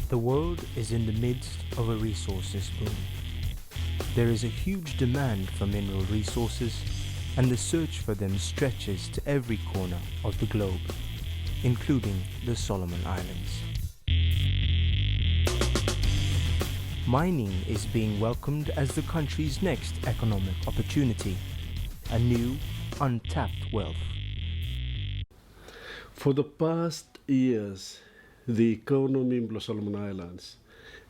The world is in the midst of a resources boom. There is a huge demand for mineral resources, and the search for them stretches to every corner of the globe, including the Solomon Islands. Mining is being welcomed as the country's next economic opportunity, a new, untapped wealth. For the past years, the economy in the Solomon Islands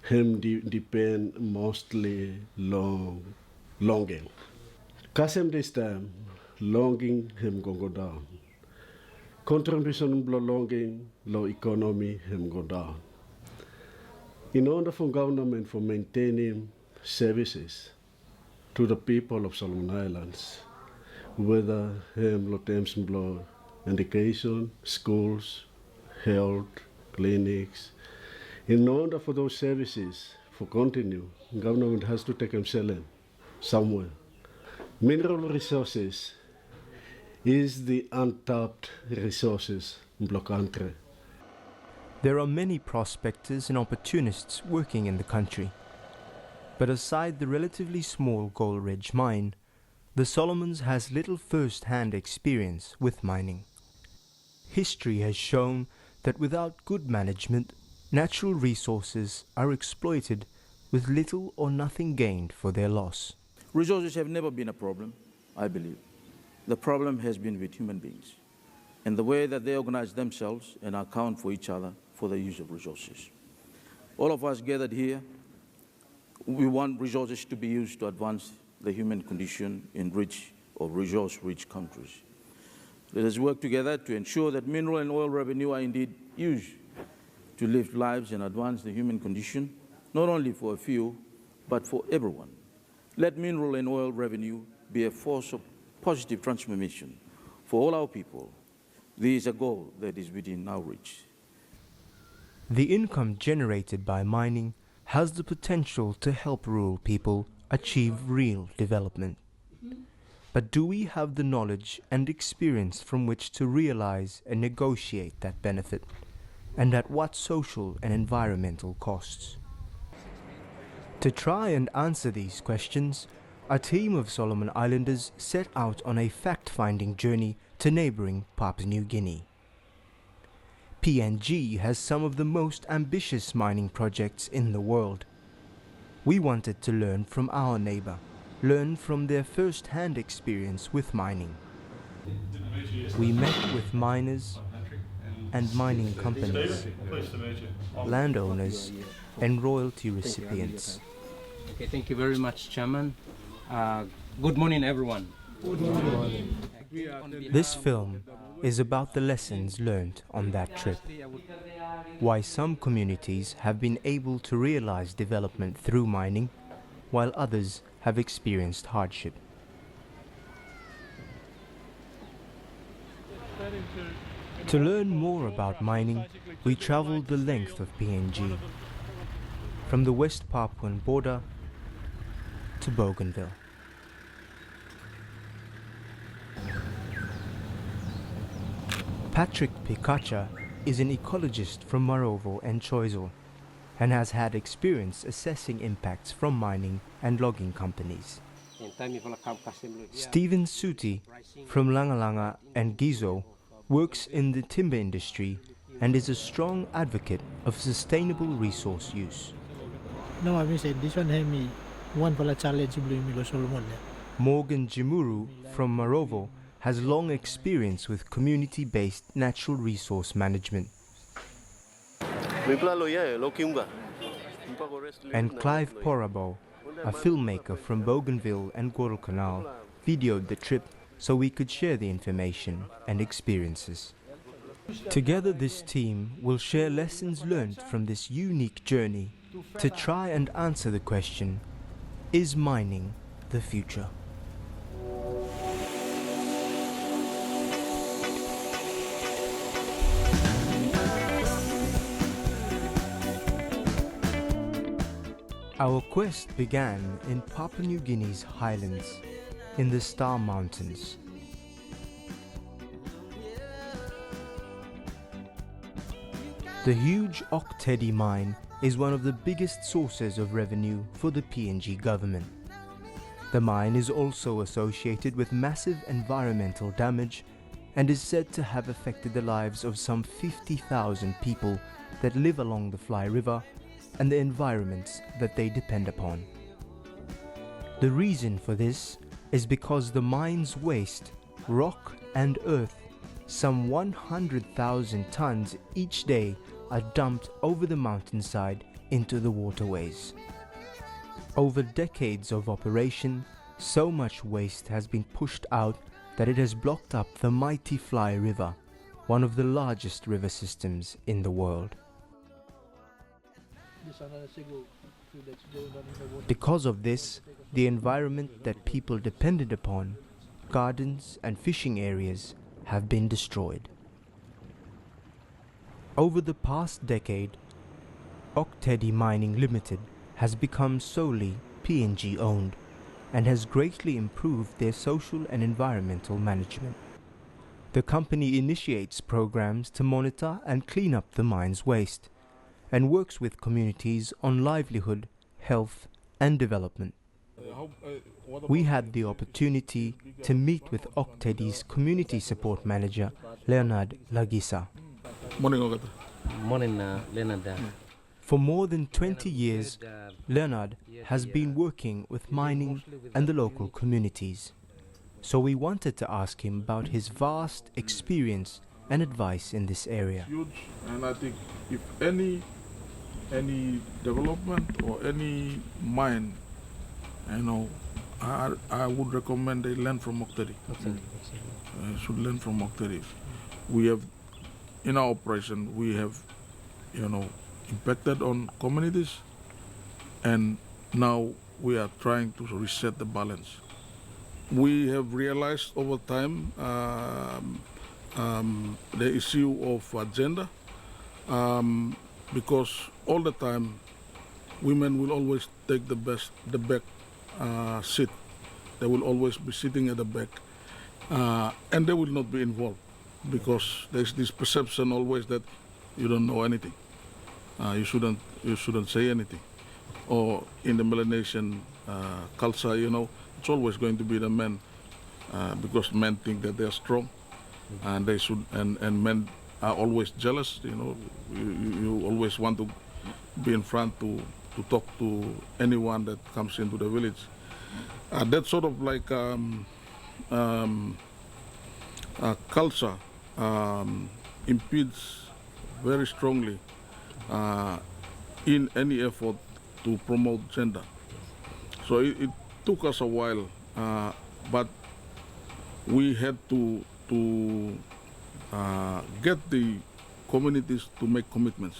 have depend mostly longing. Kasem this time, longing have go down. Contribution in longing, low economy have go down. In order for government for maintaining services to the people of Solomon Islands, whether terms education, schools, health, clinics, in order for those services to continue, government has to take them selling somewhere. Mineral resources is the untapped resources in the country. There are many prospectors and opportunists working in the country. But aside the relatively small Gold Ridge mine, the Solomons has little first-hand experience with mining. History has shown that without good management, natural resources are exploited with little or nothing gained for their loss. Resources have never been a problem, I believe. The problem has been with human beings and the way that they organize themselves and account for each other for the use of resources. All of us gathered here, we want resources to be used to advance the human condition in rich or resource-rich countries. Let us work together to ensure that mineral and oil revenue are indeed used to live lives and advance the human condition, not only for a few, but for everyone. Let mineral and oil revenue be a force of positive transformation for all our people. This is a goal that is within our reach. The income generated by mining has the potential to help rural people achieve real development. But do we have the knowledge and experience from which to realize and negotiate that benefit? And at what social and environmental costs? To try and answer these questions, a team of Solomon Islanders set out on a fact-finding journey to neighbouring Papua New Guinea. PNG has some of the most ambitious mining projects in the world. We wanted to learn from our neighbour, learn from their first-hand experience with mining. We met with miners and mining companies, landowners and royalty recipients. Okay, thank you very much, Chairman. Good morning, everyone. Good morning. This film is about the lessons learned on that trip. Why some communities have been able to realize development through mining, while others have experienced hardship. To learn more about mining, we traveled the length of PNG, from the West Papuan border to Bougainville. Patrick Pikacha is an ecologist from Marovo and Choiseul and has had experience assessing impacts from mining and logging companies. Stephen Suti from Langalanga and Gizo works in the timber industry and is a strong advocate of sustainable resource use. No, I said this one had me one for the challenge blue Solomon. Morgan Jimuru from Marovo has long experience with community-based natural resource management. And Clive Porabo, a filmmaker from Bougainville and Guadalcanal, videoed the trip so we could share the information and experiences. Together this team will share lessons learned from this unique journey to try and answer the question, is mining the future? Our quest began in Papua New Guinea's highlands, in the Star Mountains. The huge Ok Tedi mine is one of the biggest sources of revenue for the PNG government. The mine is also associated with massive environmental damage and is said to have affected the lives of some 50,000 people that live along the Fly River and the environments that they depend upon. The reason for this is because the mine's waste, rock and earth, some 100,000 tons each day, are dumped over the mountainside into the waterways. Over decades of operation, so much waste has been pushed out that it has blocked up the mighty Fly River, one of the largest river systems in the world. Because of this, the environment that people depended upon, gardens and fishing areas, have been destroyed. Over the past decade, Ok Tedi Mining Limited has become solely PNG owned and has greatly improved their social and environmental management. The company initiates programs to monitor and clean up the mine's waste and works with communities on livelihood, health and development. We had the opportunity to meet with Ok Tedi's community support manager, Leonard Lagisa. Morning, Leonard. For more than 20 years, Leonard has been working with mining and the local communities. So we wanted to ask him about his vast experience and advice in this area. Huge, and I think if any development or any mine, I would recommend they learn from Ok Tedi. Should learn from Ok Tedi. We have, in our operation, we have, impacted on communities, and now we are trying to reset the balance. We have realized over time the issue of gender, because all the time women will always take the back seat. They will always be sitting at the back, and they will not be involved because there's this perception always that you don't know anything. You shouldn't say anything. Or in the Melanesian culture, it's always going to be the men, because men think that they're strong, and they should, and men are always jealous. You always want to be in front to talk to anyone that comes into the village. That sort of like culture impedes very strongly in any effort to promote gender. So it took us a while, but we had to get the communities to make commitments,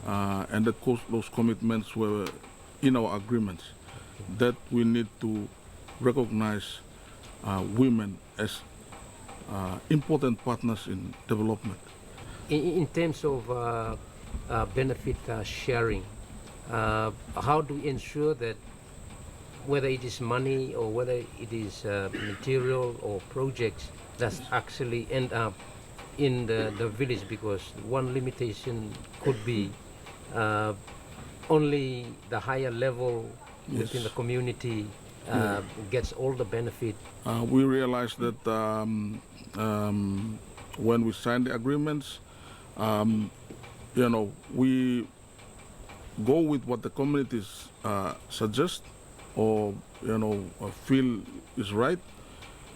and those commitments were in our agreements that we need to recognize women as important partners in development. In terms of benefit sharing, how do we ensure that whether it is money or whether it is material or projects that actually end up in the village? Because one limitation could be only the higher level within the community gets all the benefit. We realized that when we signed the agreements, we go with what the communities suggest or feel is right,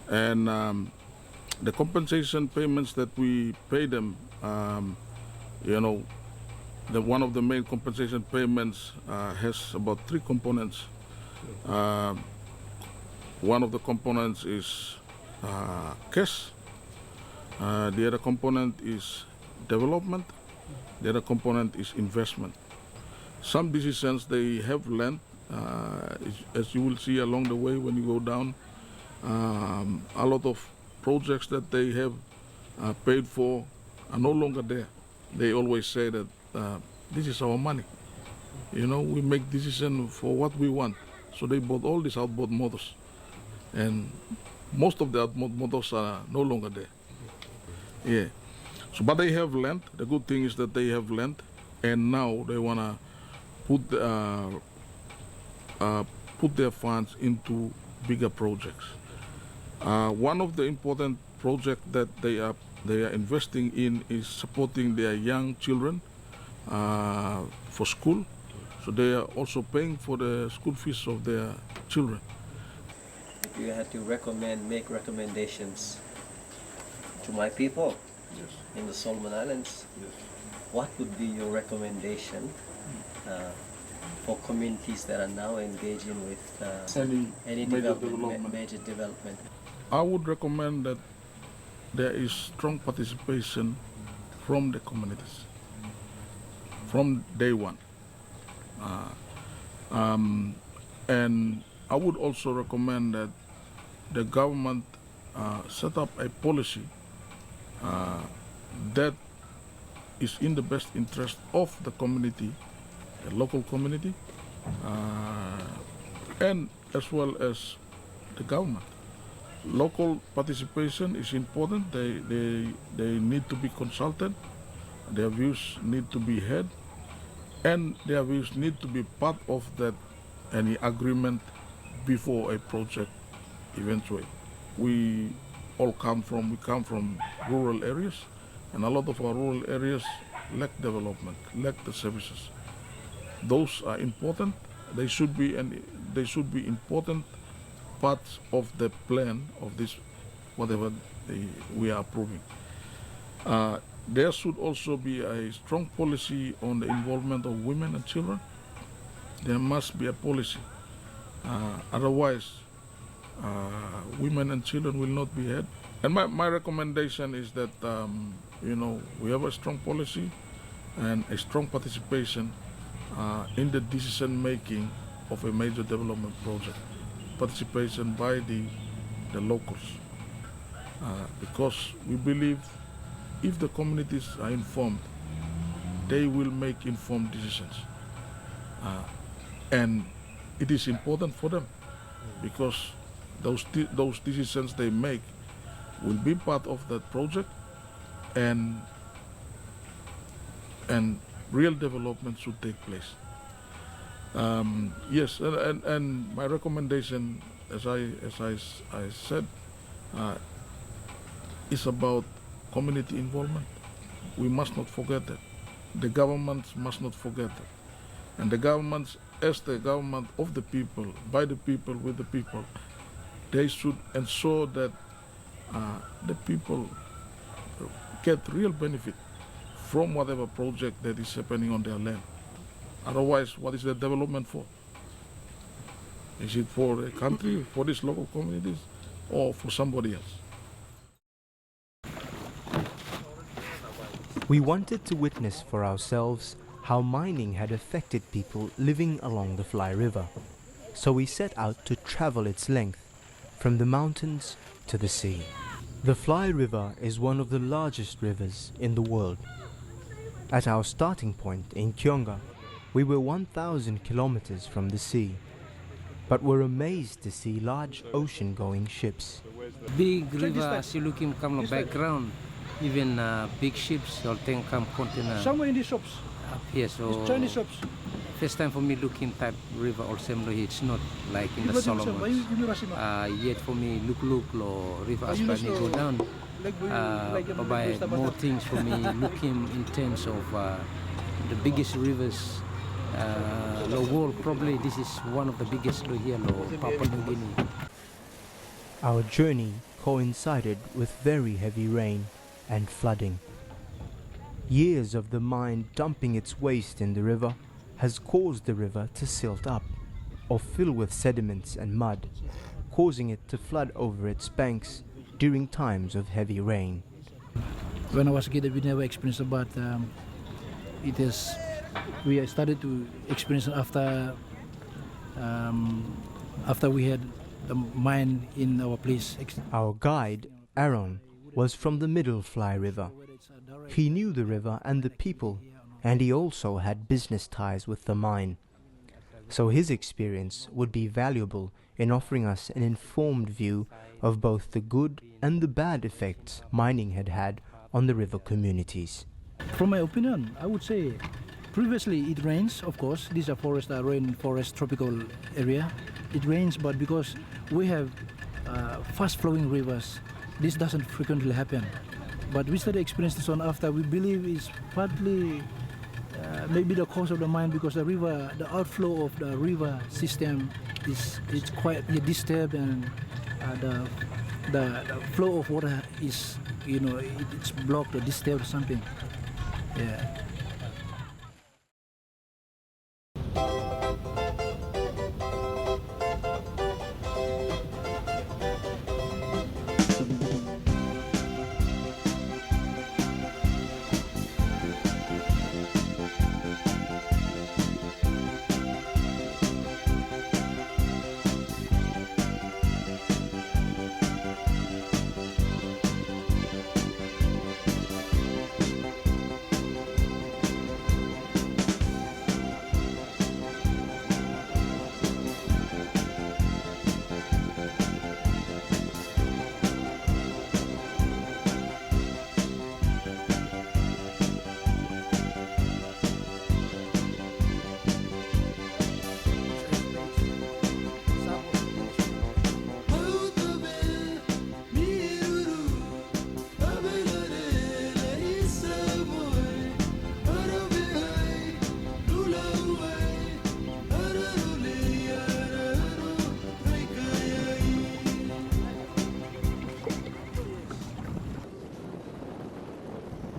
and the compensation payments that we pay them, one of the main compensation payments has about 3 components. One of the components is cash, the other component is development, the other component is investment. Some decisions they have learned, as you will see along the way when you go down, a lot of projects that they have paid for are no longer there. They always say that this is our money. We make decisions for what we want. So they bought all these outboard motors, and most of the outboard motors are no longer there. Yeah. So, but they have learned. The good thing is that they have learned, and now they wanna put put their funds into bigger projects. One of the important projects that they are investing in is supporting their young children for school. So they are also paying for the school fees of their children. If you had to make recommendations to my people in the Solomon Islands, what would be your recommendation for communities that are now engaging with any major development? I would recommend that there is strong participation from the communities from day one. And I would also recommend that the government set up a policy that is in the best interest of the community, the local community, and as well as the government. Local participation is important. They need to be consulted. Their views need to be heard, and their views need to be part of that any agreement before a project eventuate. We come from rural areas, and a lot of our rural areas lack development, lack the services. Those are important. They should be important parts of the plan of this, whatever we are approving. There should also be a strong policy on the involvement of women and children. There must be a policy. Otherwise, women and children will not be heard. And my recommendation is that, we have a strong policy and a strong participation in the decision making of a major development project. Participation by the locals. Because we believe if the communities are informed, they will make informed decisions. And it is important for them because those decisions they make will be part of that project, and real development should take place. Yes, and my recommendation, as I said, is about community involvement. We must not forget that. The governments must not forget that. And the governments, as the government of the people, by the people, with the people, they should ensure that the people get real benefit from whatever project that is happening on their land. Otherwise, what is the development for? Is it for the country, for these local communities, or for somebody else? We wanted to witness for ourselves how mining had affected people living along the Fly River, so we set out to travel its length, from the mountains to the sea. The Fly River is one of the largest rivers in the world. At our starting point in Kyonga, we were 1,000 kilometers from the sea, but were amazed to see large ocean-going ships. Big river, as you look in background, even big ships or tank container. Somewhere in the shops. Up here, so Chinese shops. first time for me looking type river or similar. It's not like in the Solomons. Yet for me, look or river as I go down. By more things for me looking in terms of the biggest rivers. The world, probably this is one of the biggest here, Papua New Guinea. Our journey coincided with very heavy rain and flooding. Years of the mine dumping its waste in the river has caused the river to silt up or fill with sediments and mud, causing it to flood over its banks during times of heavy rain. When I was a kid, we never experienced about we started to experience after we had the mine in our place. Our guide, Aaron, was from the Middle Fly River. He knew the river and the people, and he also had business ties with the mine. So his experience would be valuable in offering us an informed view of both the good and the bad effects mining had on the river communities. From my opinion, I would say Previously, it rains, of course. These are rainforest tropical area. It rains, but because we have fast-flowing rivers, this doesn't frequently happen. But we started experiencing this one after. We believe it's partly maybe the cause of the mine, because the outflow of the river system is quite disturbed, and the flow of water is, it's blocked or disturbed or something. Yeah.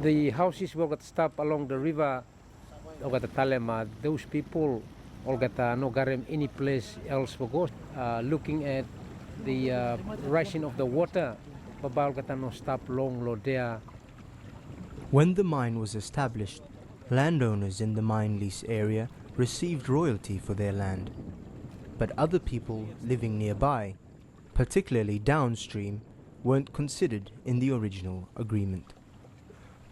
The houses will get stop along the river, or got Talema. Those people all got no garem any place else for go. Looking at the rising of the water, babal got no stop long lo there. When the mine was established, landowners in the mine lease area received royalty for their land. But other people living nearby, particularly downstream, weren't considered in the original agreement.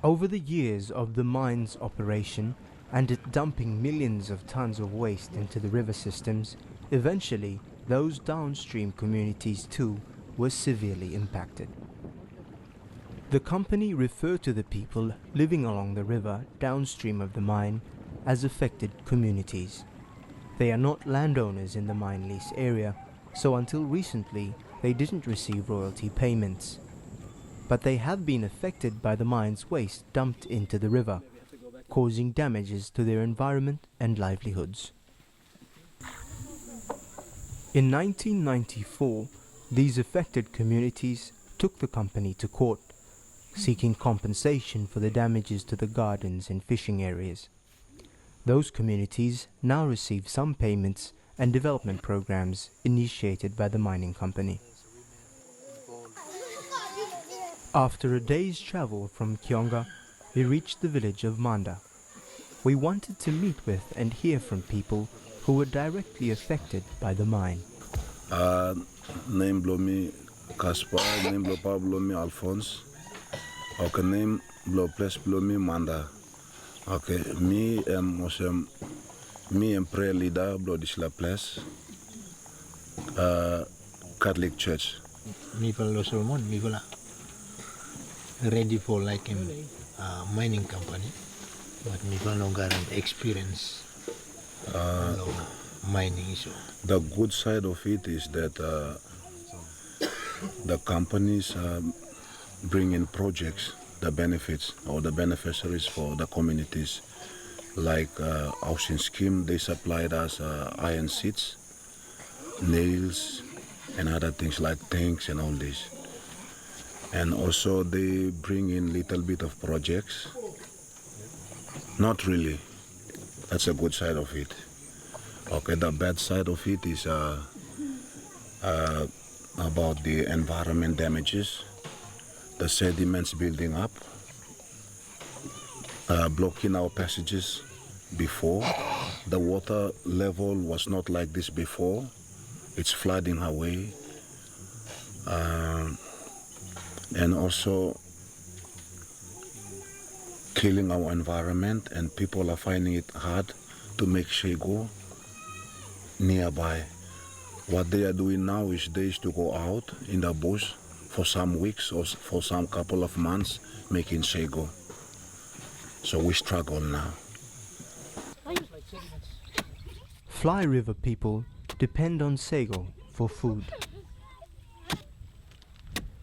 Over the years of the mine's operation and it dumping millions of tons of waste into the river systems, eventually those downstream communities too were severely impacted. The company referred to the people living along the river downstream of the mine as affected communities. They are not landowners in the mine lease area, so until recently they didn't receive royalty payments. But they have been affected by the mine's waste dumped into the river, causing damages to their environment and livelihoods. In 1994, these affected communities took the company to court, seeking compensation for the damages to the gardens and fishing areas. Those communities now receive some payments and development programs initiated by the mining company. After a day's travel from Kionga, we reached the village of Manda. We wanted to meet with and hear from people who were directly affected by the mine. Name Blomi Caspar, name Blo Blomi Alphonse. Okay, name Blo Place Blomi Manda. Okay, me and prayer leader Blo Disla Place, Catholic Church. Me follow Solomon, me follow ready for like a mining company, but me follow experience mining issue. The good side of it is that the companies bring in projects, the benefits or the beneficiaries for the communities. Like housing scheme, they supplied us iron seats, nails, and other things like tanks and all this. And also they bring in little bit of projects. Not really. That's a good side of it. Okay, the bad side of it is about the environment damages, the sediments building up, blocking our passages before. The water level was not like this before. It's flooding our way. And also killing our environment, and people are finding it hard to make shego nearby. What they are doing now is they used to go out in the bush for some weeks or for some couple of months making shego. So we struggle now. Fly River people depend on sago for food.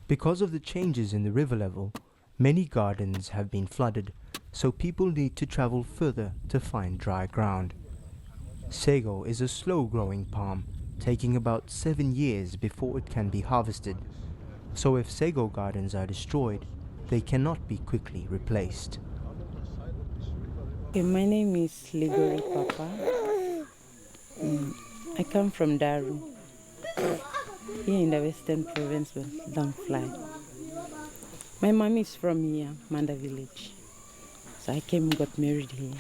Because of the changes in the river level, many gardens have been flooded, so people need to travel further to find dry ground. Sago is a slow-growing palm, taking about 7 years before it can be harvested. So if sago gardens are destroyed, they cannot be quickly replaced. Okay, my name is Ligori Papa. I come from Daru, here in the Western Province of Damfly. My mom is from here, Manda village. So I came and got married here.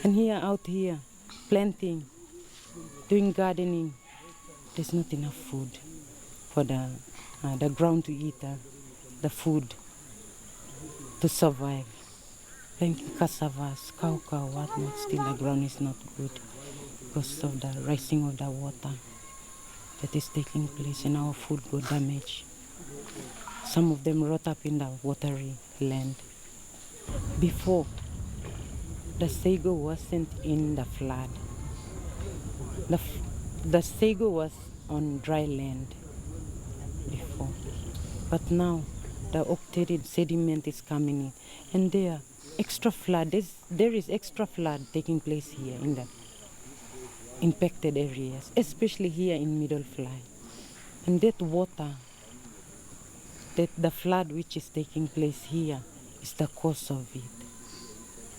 And here, out here, planting, doing gardening, there's not enough food for the ground to eat, the food to survive. Planting cassavas, cow, whatnot, still the ground is not good because of the rising of the water that is taking place and our food got damaged. Some of them rot up in the watery land. Before, the sago wasn't in the flood. The sago was on dry land before. But now, the Ok Tedi sediment is coming in. And there is extra flood taking place here in the impacted areas, especially here in Middle Fly. And that water, the flood which is taking place here is the cause of it.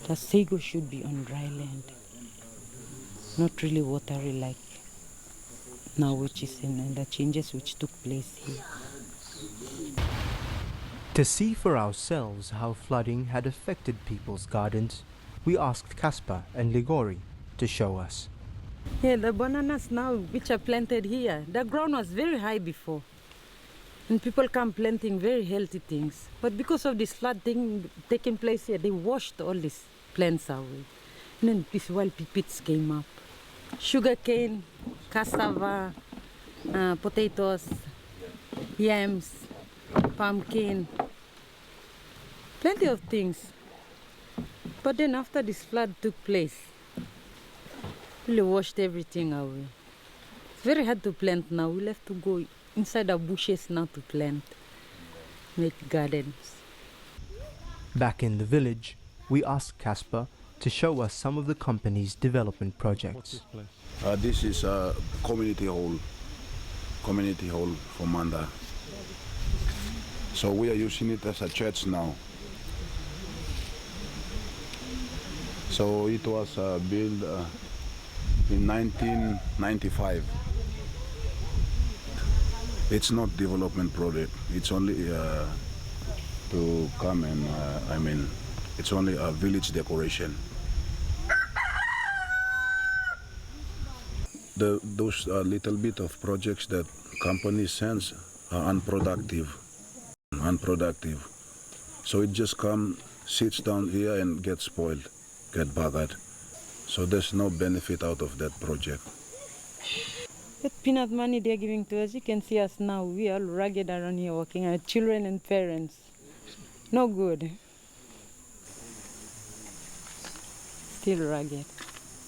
The sago should be on dry land, not really watery like now, which is in the changes which took place here. To see for ourselves how flooding had affected people's gardens, we asked Caspar and Ligori to show us. Yeah, the bananas now which are planted here, the ground was very high before. And people come planting very healthy things. But because of this flood thing taking place here, they washed all these plants away. And then these wild pits came up. Sugarcane, cassava, potatoes, yams, pumpkin, plenty of things. But then after this flood took place, really washed everything away. It's very hard to plant now. We'll have to go inside the bushes now to plant, make gardens. Back in the village, we asked Caspar to show us some of the company's development projects. This is a community hall for Manda. So we are using it as a church now. So it was built in 1995. It's not development project. It's only to come and it's only a village decoration. Those little bit of projects that company sends are unproductive. So it just sits down here and gets spoiled, get buggered. So there's no benefit out of that project. That peanut money they're giving to us, you can see us now. We are all ragged around here working, our children and parents. No good. Still ragged,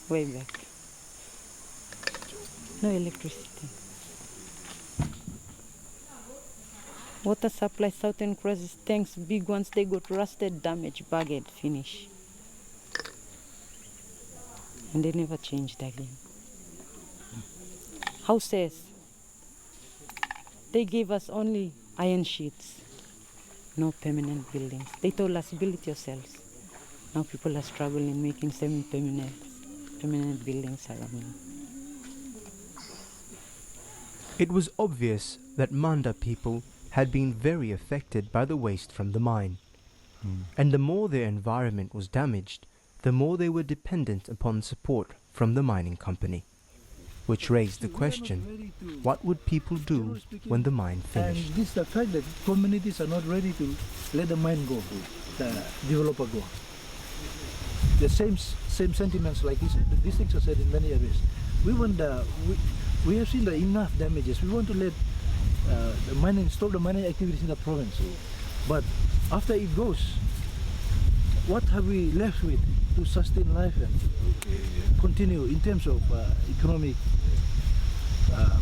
way back. No electricity. Water supply, Southern Cross tanks, big ones, they got rusted, damaged, bugged, finish. And they never changed again. Houses, they gave us only iron sheets, no permanent buildings. They told us, build it yourselves. Now people are struggling making permanent buildings around. It was obvious that Manda people had been very affected by the waste from the mine. And the more their environment was damaged, the more they were dependent upon support from the mining company. Which raised the question, what would people do when the mine finished? And this is the fact that communities are not ready to let the mine go, the developer go. The same sentiments like this. These things are said in many areas. We have seen the enough damages. We want to let stop the mining activities in the province. But after it goes, what have we left with? to sustain life and continue in terms of economic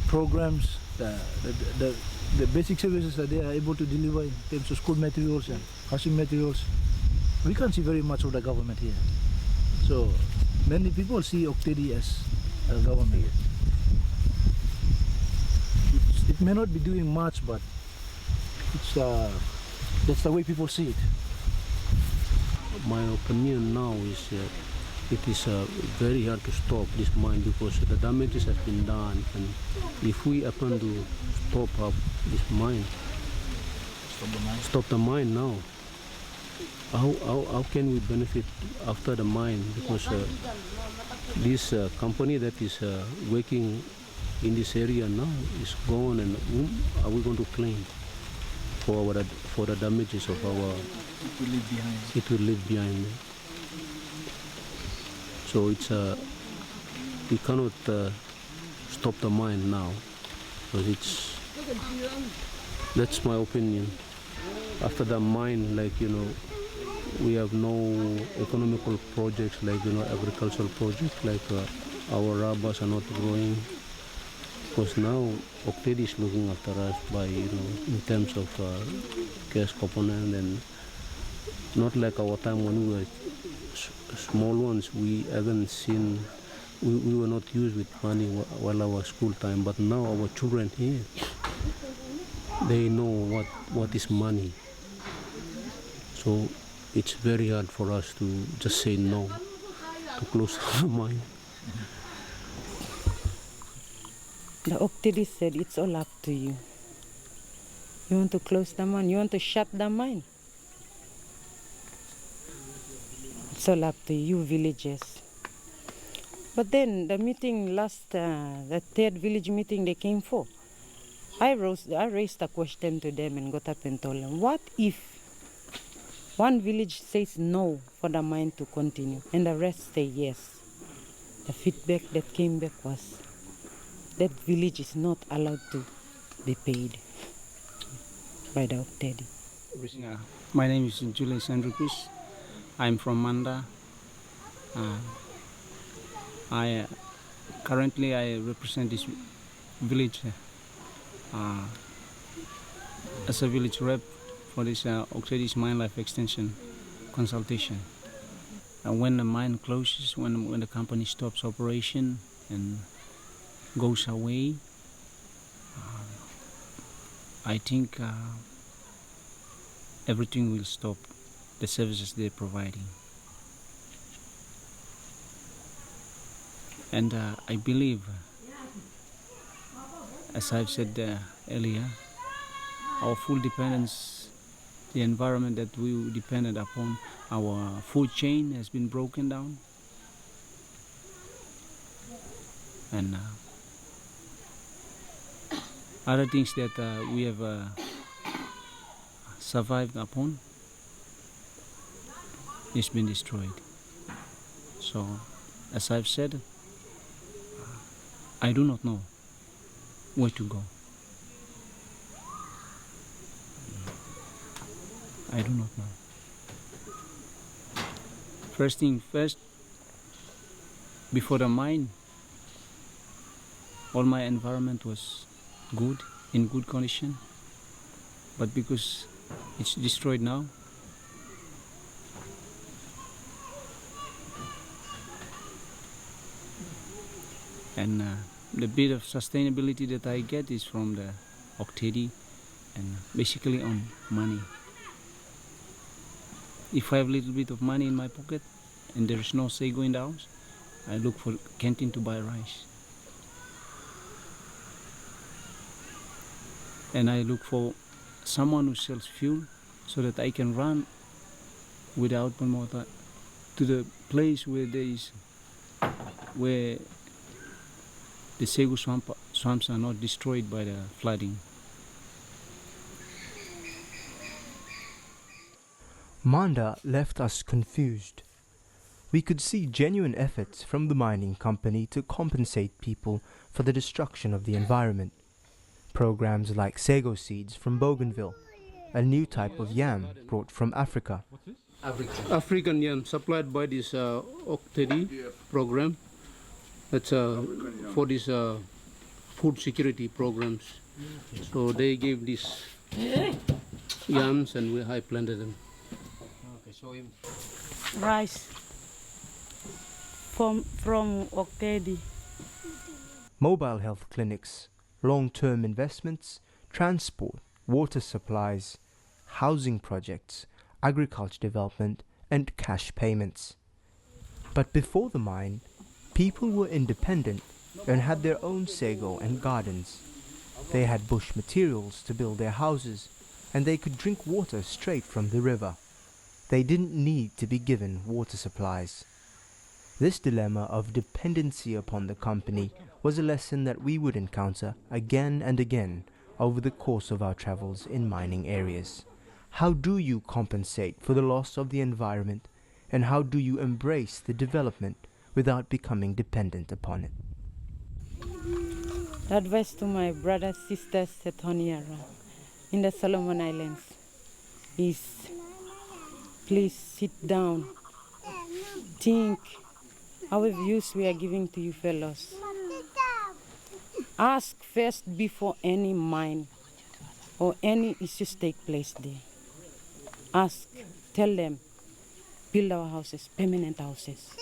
programs. The basic services that they are able to deliver in terms of school materials and housing materials, we can't see very much of the government here. So many people see Ok Tedi as a government. It may not be doing much, but that's the way people see it. My opinion now is it is very hard to stop this mine because the damages have been done, and if we happen to stop up this mine, stop the mine now, how can we benefit after the mine? Because this company that is working in this area now is gone, and whom are we going to claim for the damages of our? It will leave behind. It will leave behind. So it's we cannot stop the mine now, because that's my opinion. After the mine, like we have no economical projects, like agricultural projects, like our rubbers are not growing. Because now Ok Tedi is looking after us by in terms of gas component, and not like our time when we were small ones. We haven't seen, we were not used with money while our school time, but now our children here, they know what is money. So it's very hard for us to just say no to close our mine. The Ok Tedi said it's all up to you. You want to close the mine? You want to shut the mine? It's all up to you villagers. But then the meeting the third village meeting they came for, I raised a question to them and got up and told them, what if one village says no for the mine to continue and the rest say yes? The feedback that came back was that village is not allowed to be paid by the Ok Tedi. My name is Julius Andrupis. I'm from Manda. Currently I represent this village as a village rep for this Ok Tedi's mine life extension consultation. When the mine closes, when the company stops operation and goes away, I think everything will stop, the services they're providing. And I believe, as I've said earlier, our full dependence, the environment that we depended upon, our food chain has been broken down. And other things that we have survived upon has been destroyed. So, as I've said, I do not know where to go. I do not know. First thing first, before the mine, all my environment was good, in good condition, but because it's destroyed now, and the bit of sustainability that I get is from the Ok Tedi and basically on money. If I have a little bit of money in my pocket and there is no sago in the house, I look for canteen to buy rice. And I look for someone who sells fuel so that I can run without motor to the place where where the sago swamps are not destroyed by the flooding. Manda left us confused. We could see genuine efforts from the mining company to compensate people for the destruction of the environment. Programs like sago seeds from Bougainville, a new type of yam brought from Africa, African yam supplied by this Ok Tedi program. That's for this food security programs. So they gave these yams and I planted them. Okay, show him. Rice from Ok Tedi. Mobile health clinics, long-term investments, transport, water supplies, housing projects, agriculture development, and cash payments. But before the mine, people were independent and had their own sago and gardens. They had bush materials to build their houses, and they could drink water straight from the river. They didn't need to be given water supplies. This dilemma of dependency upon the company was a lesson that we would encounter again and again over the course of our travels in mining areas. How do you compensate for the loss of the environment, and how do you embrace the development without becoming dependent upon it? Advice to my brothers, sisters at Honiara in the Solomon Islands is please sit down, think our views we are giving to you fellows. Ask first before any mine or any issues take place there. Ask, tell them, build our houses, permanent houses.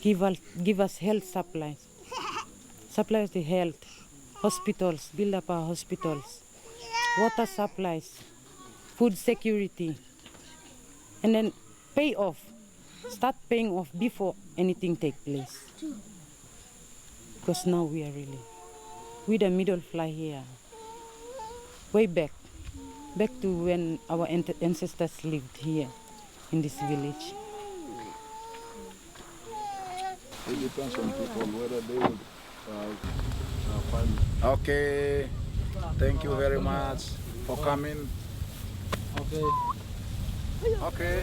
Give us health supplies. Supplies the health, hospitals, build up our hospitals, water supplies, food security, and then pay off. Start paying off before anything takes place. Because now we are with the middle fly here, way back to when our ancestors lived here in this village. It depends on people whether they will find. Okay, thank you very much for coming. Okay. Okay.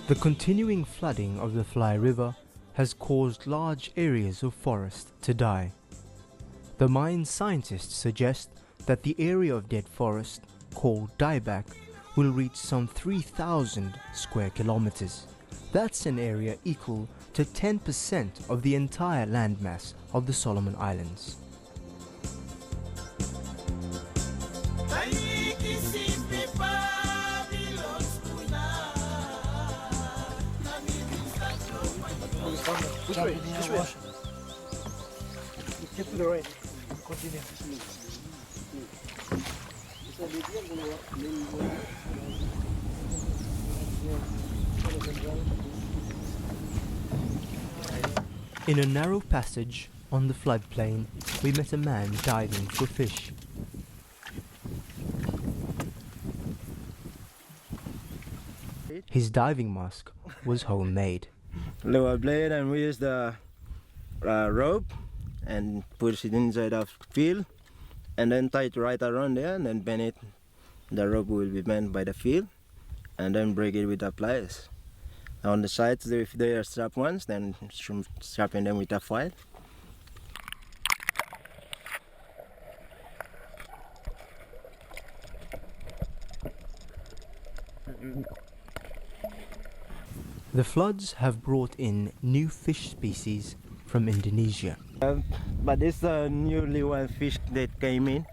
The continuing flooding of the Fly River has caused large areas of forest to die. The mine scientists suggest that the area of dead forest, called dieback, will reach some 3,000 square kilometers. That's an area equal to 10% of the entire landmass of the Solomon Islands. This way. Get to the right. Continue. In a narrow passage on the floodplain, we met a man diving for fish. His diving mask was homemade. Lower blade, and we use the rope and push it inside of field and then tie it right around there and then bend it. The rope will be bent by the field and then break it with the pliers. On the sides, if they are strapped ones, then sharpen them with a file. The floods have brought in new fish species from Indonesia. But it's a newly one fish that came in,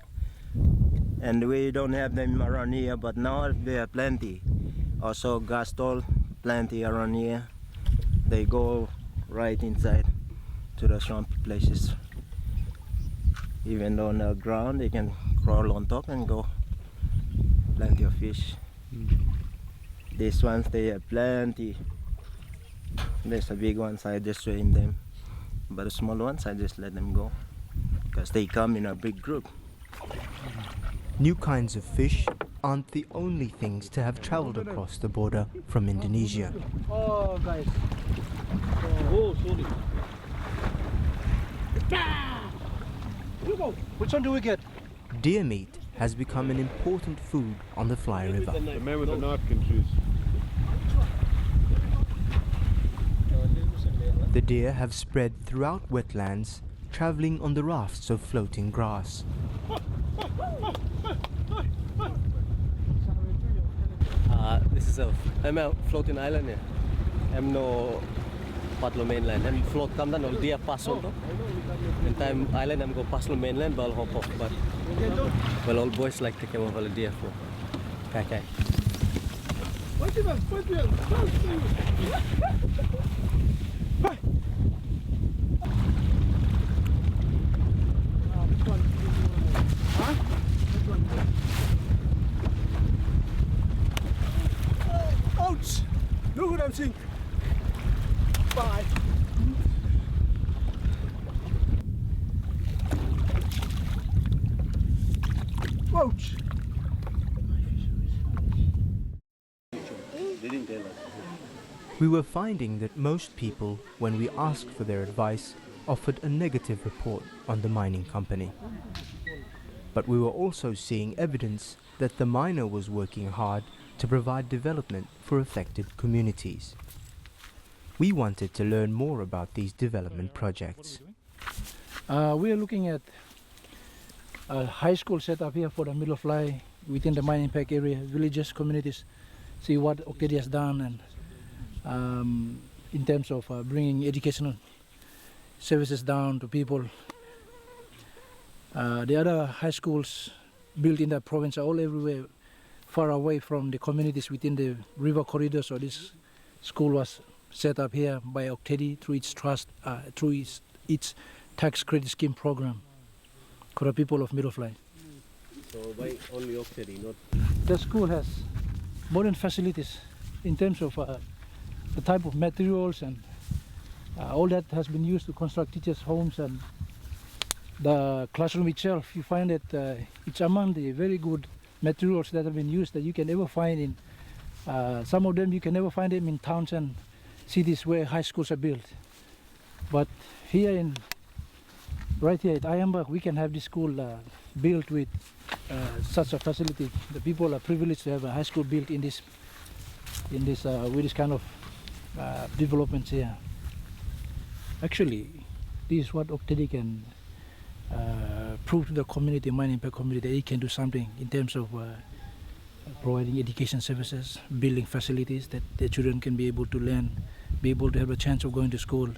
and we don't have them around here, but now there are plenty. Also gastol, plenty around here. They go right inside to the swampy places. Even though on the ground, they can crawl on top and go. Plenty of fish. These ones, they have plenty. There's the big ones, I just train them. But the small ones, I just let them go. Because they come in a big group. New kinds of fish aren't the only things to have traveled across the border from Indonesia. Oh, guys. Oh, sorry. Which one do we get? Deer meat has become an important food on the Fly River. The man with the knife can choose. The deer have spread throughout wetlands, traveling on the rafts of floating grass. This is I'm a floating island here. I'm no Patlo mainland. I'm float come down, dia pass on top. And time island, I'm go pass the mainland, but I'll hop off. But well, all boys like to come over the deer for. Okay. Ouch! Look what I'm seeing. Bye. Ouch! They didn't tell us. We were finding that most people, when we asked for their advice, offered a negative report on the mining company. But we were also seeing evidence that the miner was working hard to provide development for affected communities. We wanted to learn more about these development projects. We are looking at a high school set up here for the middle fly within the mining pack area, villages, communities, see what Ok Tedi has done, and in terms of bringing educational services down to people. The other high schools built in the province are all everywhere far away from the communities within the river corridor, so this school was set up here by Ok Tedi through its trust, through its tax credit scheme program for the people of Middle Fly. So why only Ok Tedi, not? The school has modern facilities in terms of the type of materials and all that has been used to construct teachers' homes, and the classroom itself. You find that it's among the very good materials that have been used that you can ever find in. Some of them you can never find them in towns and cities where high schools are built. But here right here at Ayamba, we can have this school built with such a facility. The people are privileged to have a high school built in this with this kind of developments here. Actually, this is what Ok Tedi can prove to the community, mining pack community, that it can do something in terms of providing education services, building facilities that the children can be able to learn, be able to have a chance of going to school.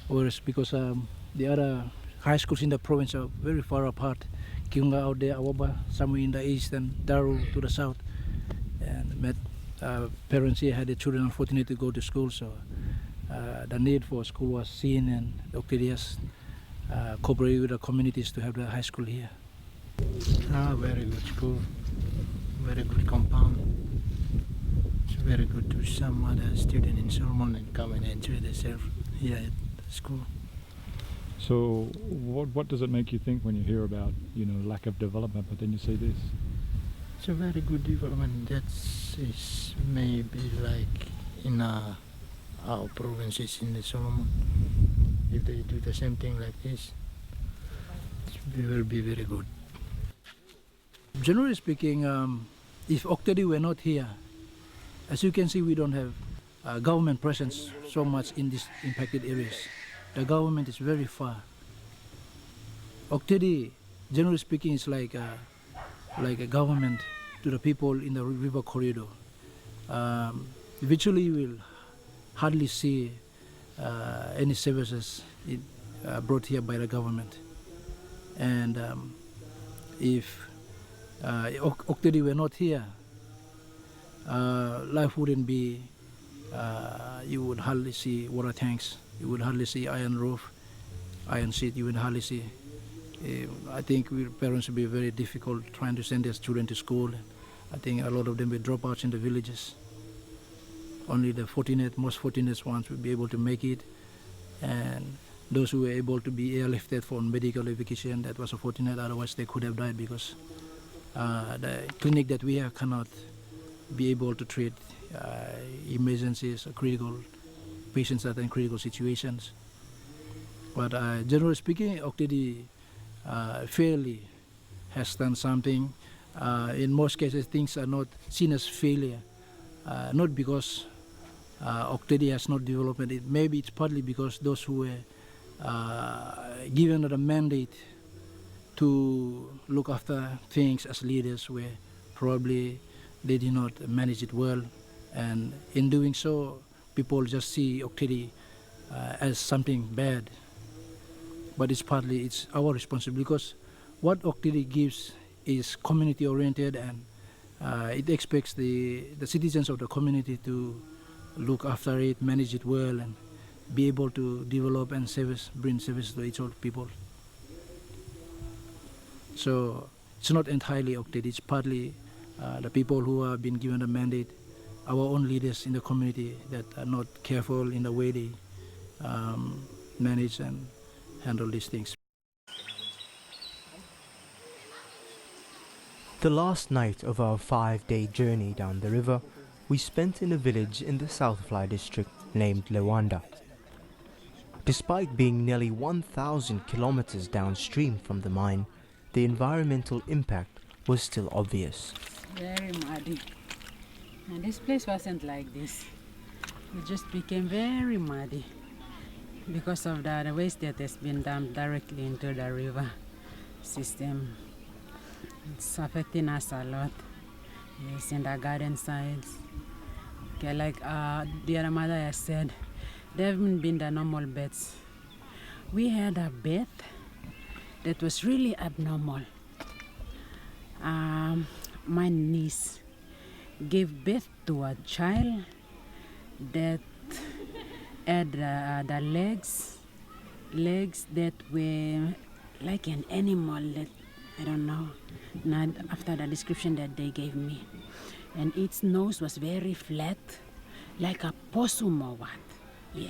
Whereas because the other high schools in the province are very far apart, Kiunga out there, Awaba somewhere in the east, and Daru to the south. And parents here had their children unfortunate to go to school, so the need for school was seen, and Ok Tedi has cooperated with the communities to have the high school here. Very good school, very good compound. It's very good to some other students in Solomon and come and enjoy themselves here at the school. So what does it make you think when you hear about, lack of development, but then you see this? It's a very good development. That's maybe like in our provinces in the Solomon. If they do the same thing like this, it will be very good. Generally speaking, if Ok Tedi were not here, as you can see, we don't have government presence so much in these impacted areas. The government is very far. Ok Tedi, generally speaking, is like a government to the people in the river corridor. Eventually, you will hardly see any services brought here by the government. And if Ok Tedi were not here, life wouldn't be you would hardly see water tanks, you would hardly see iron roof, iron sheet, you would hardly see. I think parents will be very difficult trying to send their children to school. I think a lot of them will drop out in the villages. Only the most fortunate ones will be able to make it, and those who were able to be airlifted for medical evacuation, that was fortunate, otherwise they could have died because the clinic that we have cannot be able to treat emergencies or critical patients that are in critical situations. But generally speaking, Ok Tedi fairly has done something. In most cases, things are not seen as failure, not because Ok Tedi has not developed it. Maybe it's partly because those who were given the mandate to look after things as leaders were probably they did not manage it well, and in doing so, people just see Ok Tedi as something bad. But it's our responsibility because what Ok Tedi gives is community oriented, and it expects the citizens of the community to look after it, manage it well, and be able to develop and bring service to each other people. So it's not entirely Ok Tedi, it's partly the people who have been given the mandate, our own leaders in the community that are not careful in the way they manage and handle these things. The last night of our 5-day journey down the river, we spent in a village in the South Fly district named Lewanda. Despite being nearly 1,000 kilometers downstream from the mine, the environmental impact was still obvious. Very muddy. And this place wasn't like this. It just became very muddy because of the waste that has been dumped directly into the river system. It's affecting us a lot. Yes, in the garden sides. Okay, like the other mother has said, there haven't been the normal beds. We had a bed that was really abnormal. My niece gave birth to a child that had the legs that were like an animal that I don't know, not after the description that they gave me. And its nose was very flat, like a possum or what. Yeah.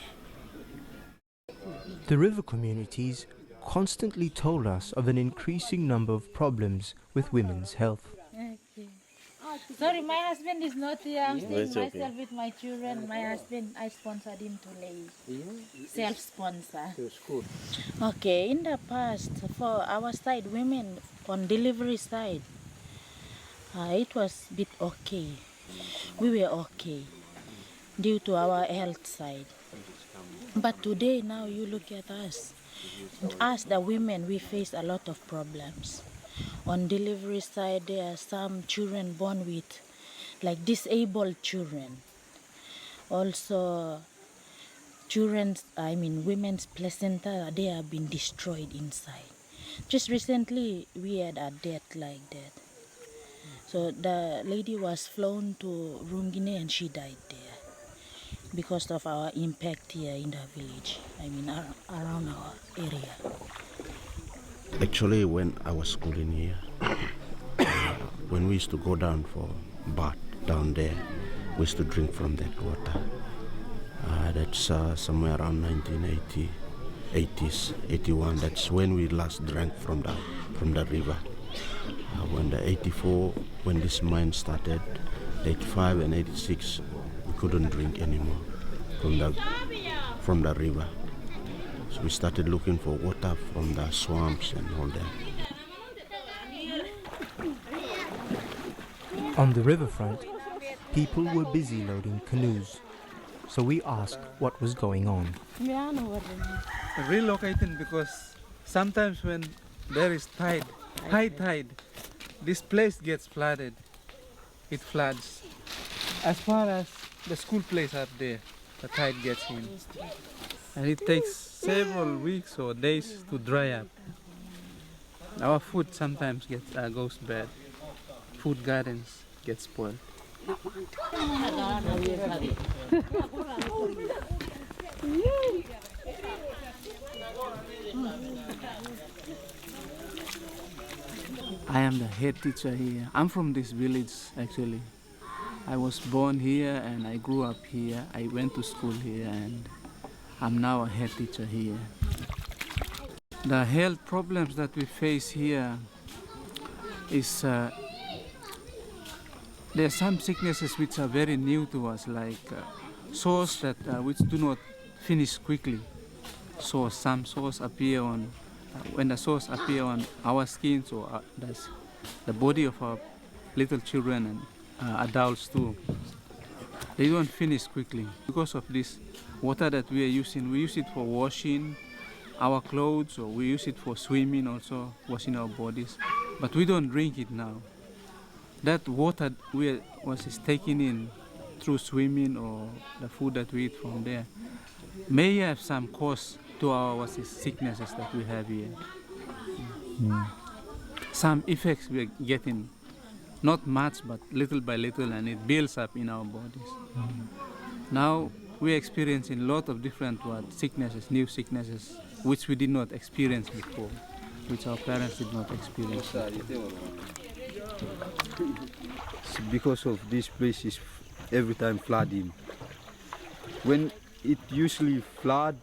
The river communities constantly told us of an increasing number of problems with women's health. Okay. Sorry, my husband is not here. I'm staying myself with my children. My husband, I sponsored him to lay. Self-sponsor. Okay, in the past, for our side, women on delivery side, it was a bit okay. We were okay due to our health side. But today, now you look at us. Us, the women, we face a lot of problems. On delivery side, there are some children born with, like, disabled children. Also, women's placenta, they have been destroyed inside. Just recently, we had a death like that. So the lady was flown to Guinea and she died there because of our impact here in the village, around our area. Actually, when I was schooling here, when we used to go down for bath down there, we used to drink from that water. That's somewhere around 1980, 80s, 81. That's when we last drank from the river. When the 84, when this mine started, 85 and 86, we couldn't drink anymore from the river. So we started looking for water from the swamps and all that. On the riverfront, people were busy loading canoes, so we asked what was going on. Relocating because sometimes when there is high tide, this place gets flooded. It floods. As far as the school place up there, the tide gets in. And it takes several weeks or days to dry up. Our food sometimes goes bad. Food gardens get spoiled. I am the head teacher here. I'm from this village actually. I was born here and I grew up here. I went to school here and I'm now a head teacher here. The health problems that we face here is there are some sicknesses which are very new to us, like sores that which do not finish quickly. Some sores appear on when the sores appear on our skin, so the body of our little children and adults too. They don't finish quickly because of this water that we are using. We use it for washing our clothes, or we use it for swimming, also washing our bodies. But we don't drink it now. That water was taken in through swimming or the food that we eat from there may have some cause to our sicknesses that we have here. Some effects we are getting, not much, but little by little, and it builds up in our bodies. Now we are experiencing a lot of different sicknesses, new sicknesses, which we did not experience before, which our parents did not experience. It's because of this place is every time flooding. When it usually flood,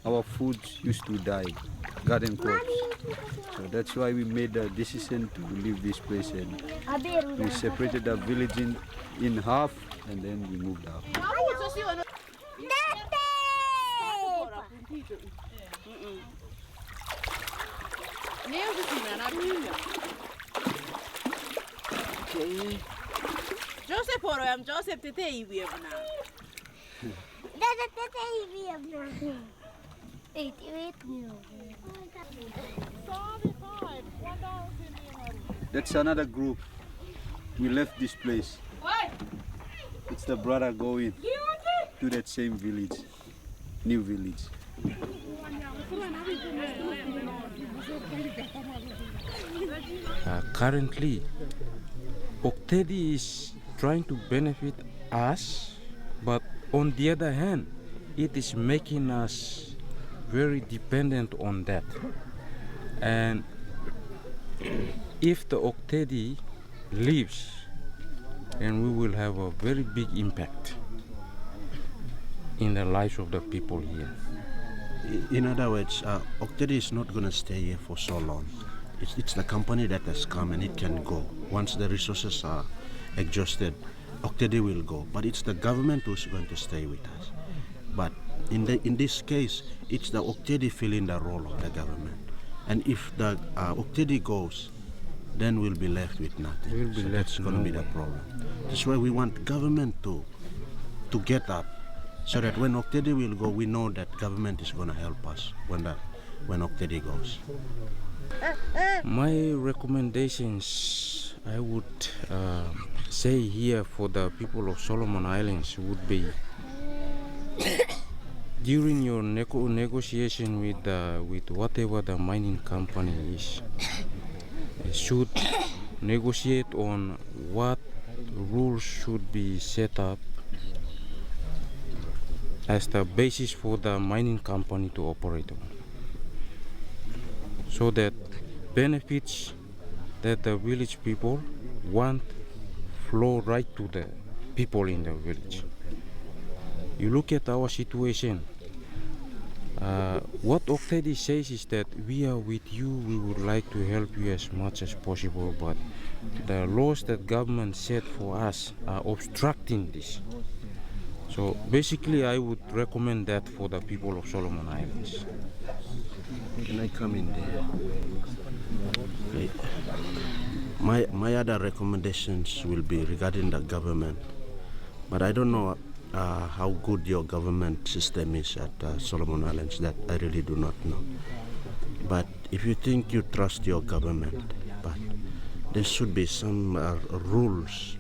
our food used to die, garden crops. So that's why we made the decision to leave this place, and we separated the village in half, and then we moved out. Joseph or I'm Joseph today we have now. That's another group. We left this place. It's the brother going to that same village, new village. Currently, Ok Tedi is trying to benefit us, but on the other hand, it is making us very dependent on that. And if the Ok Tedi leaves, then we will have a very big impact in the lives of the people here. In other words, Ok Tedi is not going to stay here for so long. It's the company that has come and it can go. Once the resources are exhausted, Ok Tedi will go. But it's the government who's going to stay with us. But in this case, it's the Ok Tedi filling the role of the government. And if the Ok Tedi goes, then we'll be left with nothing. So that's going to be the problem. That's why we want government to get up, so that when Ok Tedi will go, we know that government is going to help us when Ok Tedi goes. My recommendations, I would say here for the people of Solomon Islands would be during your negotiation with whatever the mining company is, should negotiate on what rules should be set up as the basis for the mining company to operate on, so that benefits that the village people want flow right to the people in the village. You look at our situation, what Ok Tedi says is that we are with you, we would like to help you as much as possible, but the laws that government set for us are obstructing this. So basically I would recommend that for the people of Solomon Islands. Can I come in there? Okay. My other recommendations will be regarding the government, but I don't know how good your government system is at Solomon Islands. That I really do not know. But if you think you trust your government, but there should be some rules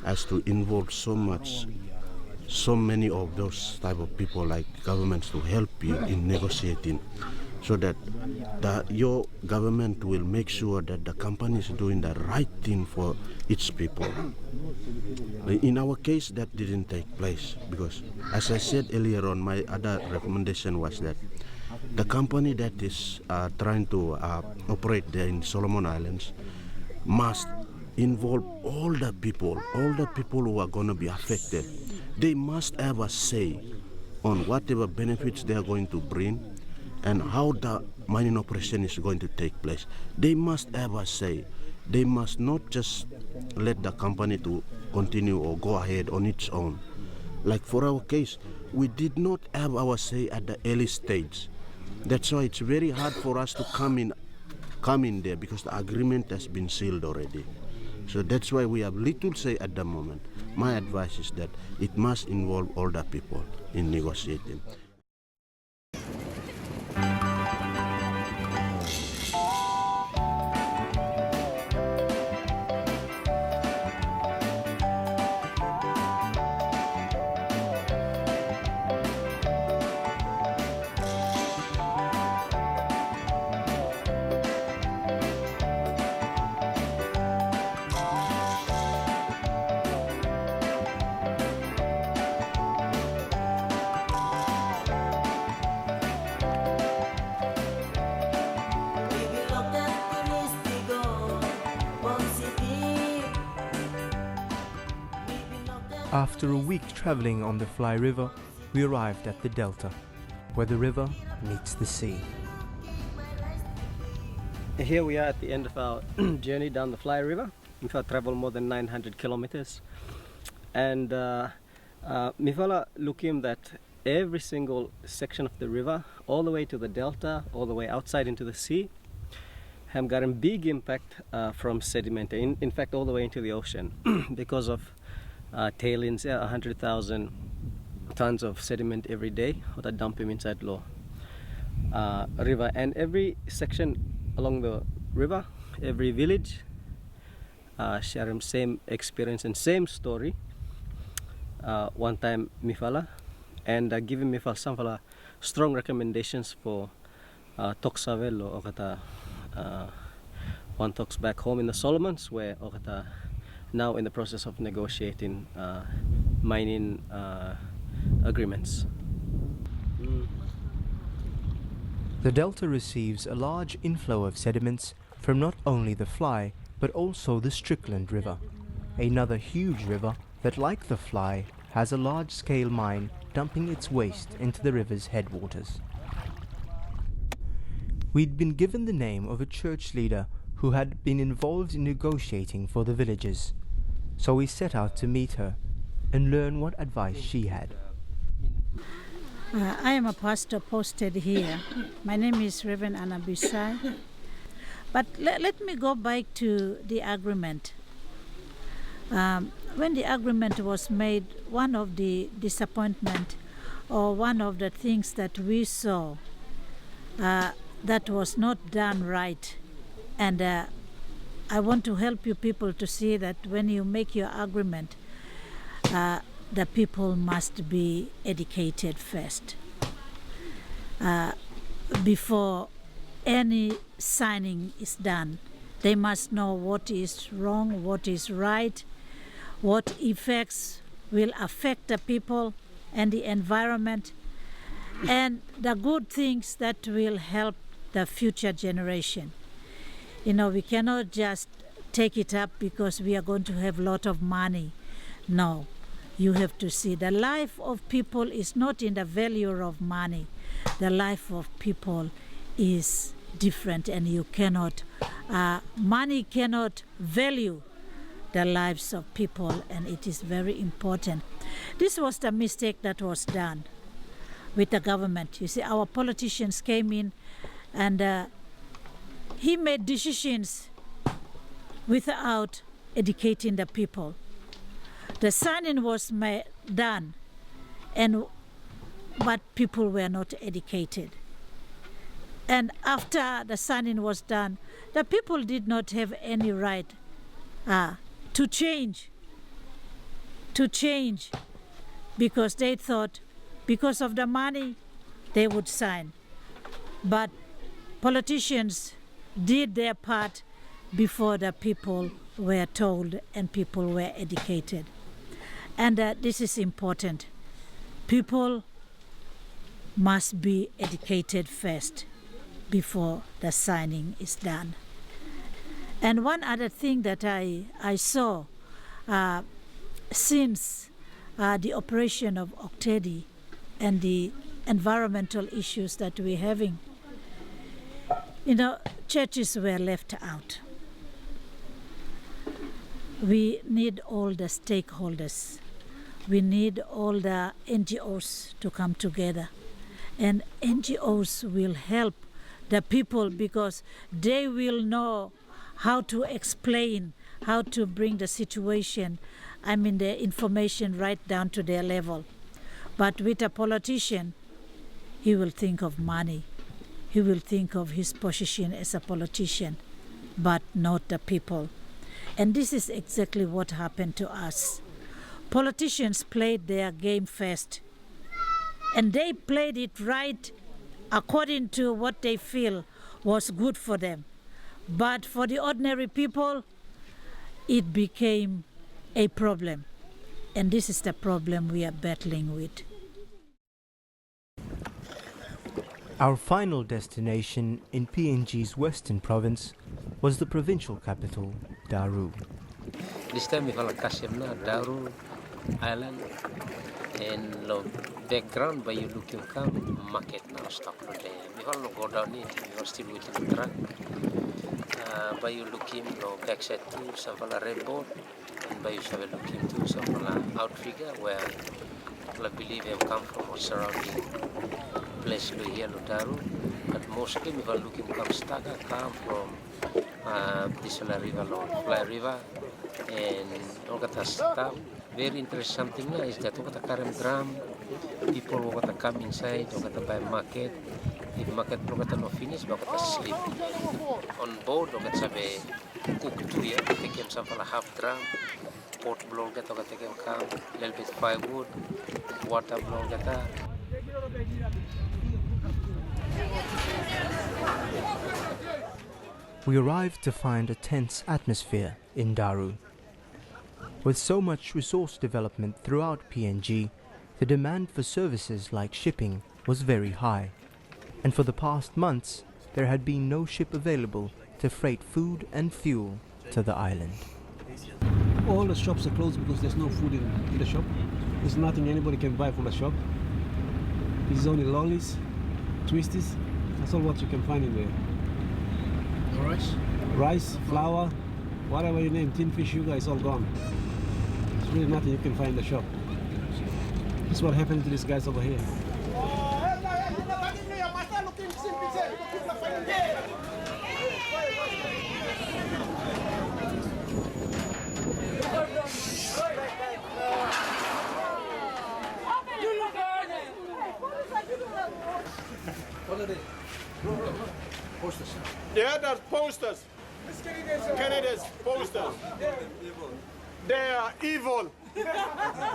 as to involve so many of those type of people like governments to help you in negotiating so that your government will make sure that the company is doing the right thing for its people. In our case, that didn't take place because, as I said earlier on, my other recommendation was that the company that is trying to operate there in Solomon Islands must involve all the people who are going to be affected. They must have a say on whatever benefits they are going to bring and how the mining operation is going to take place. They must have a say. They must not just let the company to continue or go ahead on its own. Like for our case, we did not have our say at the early stage. That's why it's very hard for us to come in there because the agreement has been sealed already. So that's why we have little say at the moment. My advice is that it must involve all the people in negotiating. After a week traveling on the Fly River, we arrived at the delta, where the river meets the sea. Here we are at the end of our journey down the Fly River. We've traveled more than 900 kilometers. And Mifala looking at every single section of the river, all the way to the delta, all the way outside into the sea, have got a big impact from sediment, in fact all the way into the ocean because of tailings, 100,000 tons of sediment every day that dump inside the river. And every section along the river, every village share the same experience and same story. One time Mifala, and giving Mifala some strong recommendations for Toksavelo or kata one talks back home in the Solomons, where Okata now in the process of negotiating mining agreements. The delta receives a large inflow of sediments from not only the Fly but also the Strickland River, another huge river that, like the Fly, has a large-scale mine dumping its waste into the river's headwaters. We'd been given the name of a church leader who had been involved in negotiating for the villagers, so we set out to meet her and learn what advice she had. I am a pastor posted here. My name is Reverend Anna Bisai. But let me go back to the agreement. When the agreement was made, one of the disappointment or one of the things that we saw that was not done right, and I want to help you people to see that when you make your agreement, the people must be educated first before any signing is done. They must know what is wrong, what is right, what effects will affect the people and the environment, and the good things that will help the future generation. You know, we cannot just take it up because we are going to have a lot of money. No, you have to see the life of people is not in the value of money. The life of people is different, and you cannot, money cannot value the lives of people, and it is very important. This was the mistake that was done with the government. You see, our politicians came in and he made decisions without educating the people. The signing was done, but people were not educated. And after the signing was done, the people did not have any right to change, because they thought because of the money they would sign. But politicians did their part before the people were told and people were educated. And this is important. People must be educated first before the signing is done. And one other thing that I saw since the operation of Ok Tedi and the environmental issues that we're having, churches were left out. We need all the stakeholders. We need all the NGOs to come together. And NGOs will help the people because they will know how to explain, how to bring the situation, the information right down to their level. But with a politician, he will think of money. He will think of his position as a politician, but not the people. And this is exactly what happened to us. Politicians played their game first, and they played it right according to what they feel was good for them. But for the ordinary people, it became a problem. And this is the problem we are battling with. Our final destination in PNG's western province was the provincial capital, Daru. This time we have Kasemna, Daru Island, and the background by you looking come market now stock there. We have go down it, we are still waiting the truck. By you looking backside to some railboat, and by you have looking to some outfigure where I believe have come from or surrounding place here Daru, but mostly we are looking come Staga come from this river, Fly River, and all that stuff. Very interesting thing is that we got a drum, people who got to come inside, we got to buy market. If market we got to no finish, we got to sleep. On board, we got to have a cook too here, take him some half drum, pot blow get to take him come, little bit firewood, water blow get to. We arrived to find a tense atmosphere in Daru. With so much resource development throughout PNG, the demand for services like shipping was very high. And for the past months, there had been no ship available to freight food and fuel to the island. All the shops are closed because there's no food in the shop. There's nothing anybody can buy from the shop. It's only lollies, twisties. That's all what you can find in there. Rice? Rice, flour, whatever you name, tin fish, sugar, it's all gone. There's really nothing you can find in the shop. That's what happened to these guys over here. Posters. Yeah, that's posters. Canada's posters. They are evil.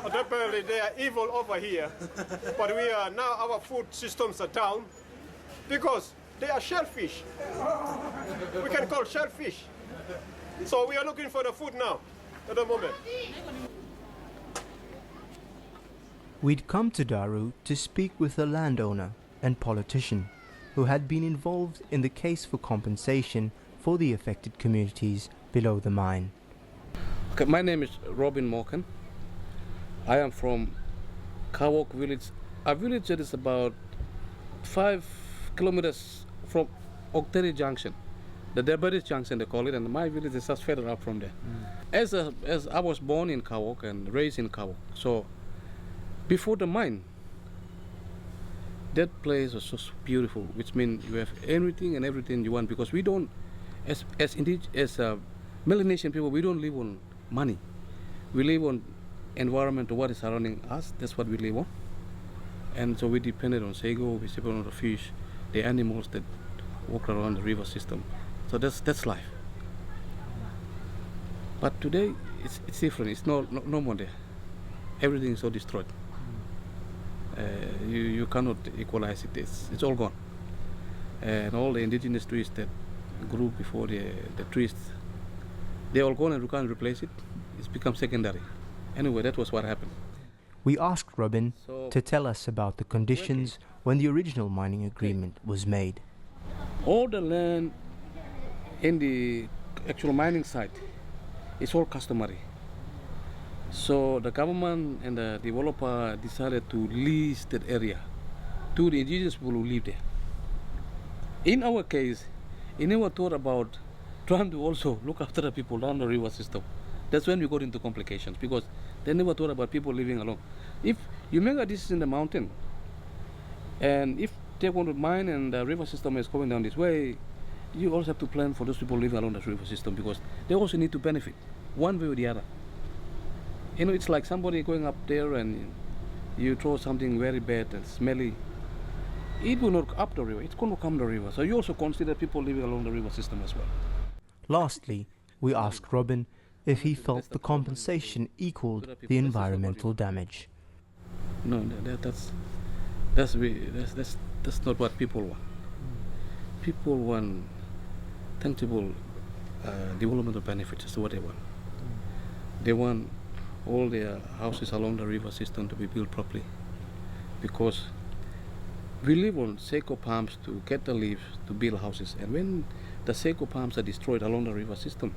Apparently they are evil over here. But we are now, our food systems are down because they are shellfish. We can call shellfish. So we are looking for the food now at the moment. We'd come to Daru to speak with a landowner and politician who had been involved in the case for compensation for the affected communities below the mine. Okay, my name is Robin Morgan. I am from Kawok village, a village that is about 5 kilometers from Ok Tedi Junction. The Debaris Junction they call it, and my village is just further up from there. As I was born in Kawok and raised in Kawok, so before the mine, that place was so beautiful, which means you have everything and everything you want, because we don't, as Melanesian people, we don't live on money. We live on environment, what is surrounding us, that's what we live on. And so we depended on sago, we depended on the fish, the animals that walk around the river system. So that's life. But today, it's different, it's no more there. Everything is so destroyed. You cannot equalize it, it's all gone. and all the indigenous trees that grew before the trees, they're all gone and we can't replace it. It's become secondary. Anyway, that was what happened. We asked Robin to tell us about the conditions when the original mining agreement was made. All the land in the actual mining site is all customary. So the government and the developer decided to lease that area to the indigenous people who live there. In our case, he never thought about trying to also look after the people down the river system. That's when we got into complications, because they never thought about people living along. If you make a decision in the mountain, and if they want to mine and the river system is going down this way, you also have to plan for those people living along the river system, because they also need to benefit one way or the other. You know, it's like somebody going up there and you throw something very bad and smelly. It will not up the river, it's going to come the river. So you also consider people living along the river system as well. Lastly, we asked Robin if he felt the compensation equaled the environmental damage. No, that's not what people want. People want tangible developmental benefits. That's what they want. They want all their houses along the river system to be built properly, because we live on sago palms to get the leaves to build houses, and when the sago palms are destroyed along the river system,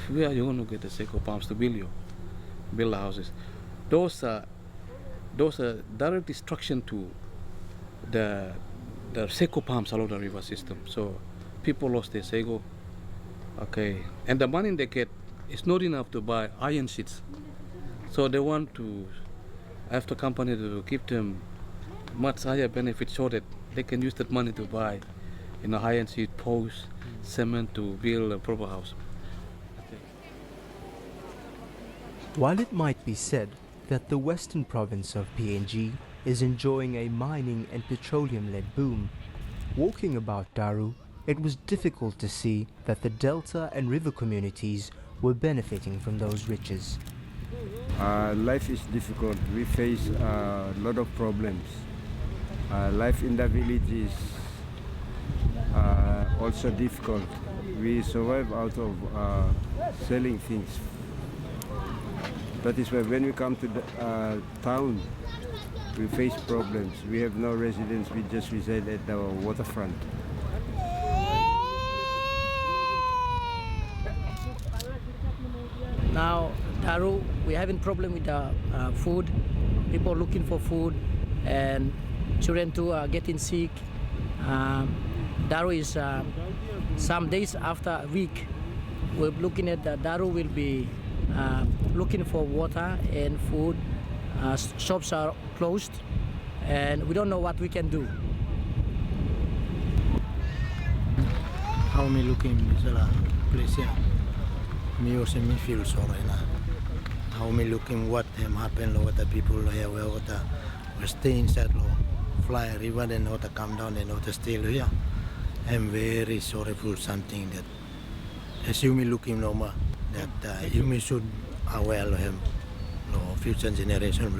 where are you going to get the sago palms to build the houses? Those are direct destruction to the sago palms along the river system. So people lost their sago, okay, and the money they get is not enough to buy iron sheets. So they want to have the company to give them much higher benefits so that they can use that money to buy, iron sheet, posts, cement to build a proper house. Okay. While it might be said that the western province of PNG is enjoying a mining and petroleum-led boom, walking about Daru, it was difficult to see that the delta and river communities were benefiting from those riches. Life is difficult. We face a lot of problems. Life in the village is also difficult. We survive out of selling things. That is why when we come to the town, we face problems. We have no residence, we just reside at the waterfront. Now, Daru, we're having problem with the food. People looking for food, and children too are getting sick. Daru is some days after a week. We're looking at the Daru will be looking for water and food. Shops are closed, and we don't know what we can do. How me looking is a place here. Me also me feel sorry now. How me looking what happened, what the people here, what we stay inside, fly river, then what come down, and what still here. I'm very sorry for something that, as you me looking no more, that you me should aware of him. No future generation,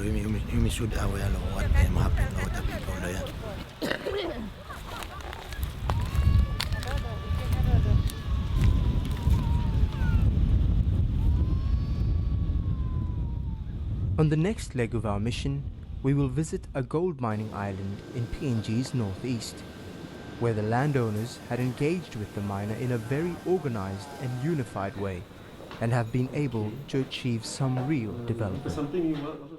you me should aware of what happened, what the people here. On the next leg of our mission, we will visit a gold mining island in PNG's northeast, where the landowners had engaged with the miner in a very organized and unified way and have been able to achieve some real development.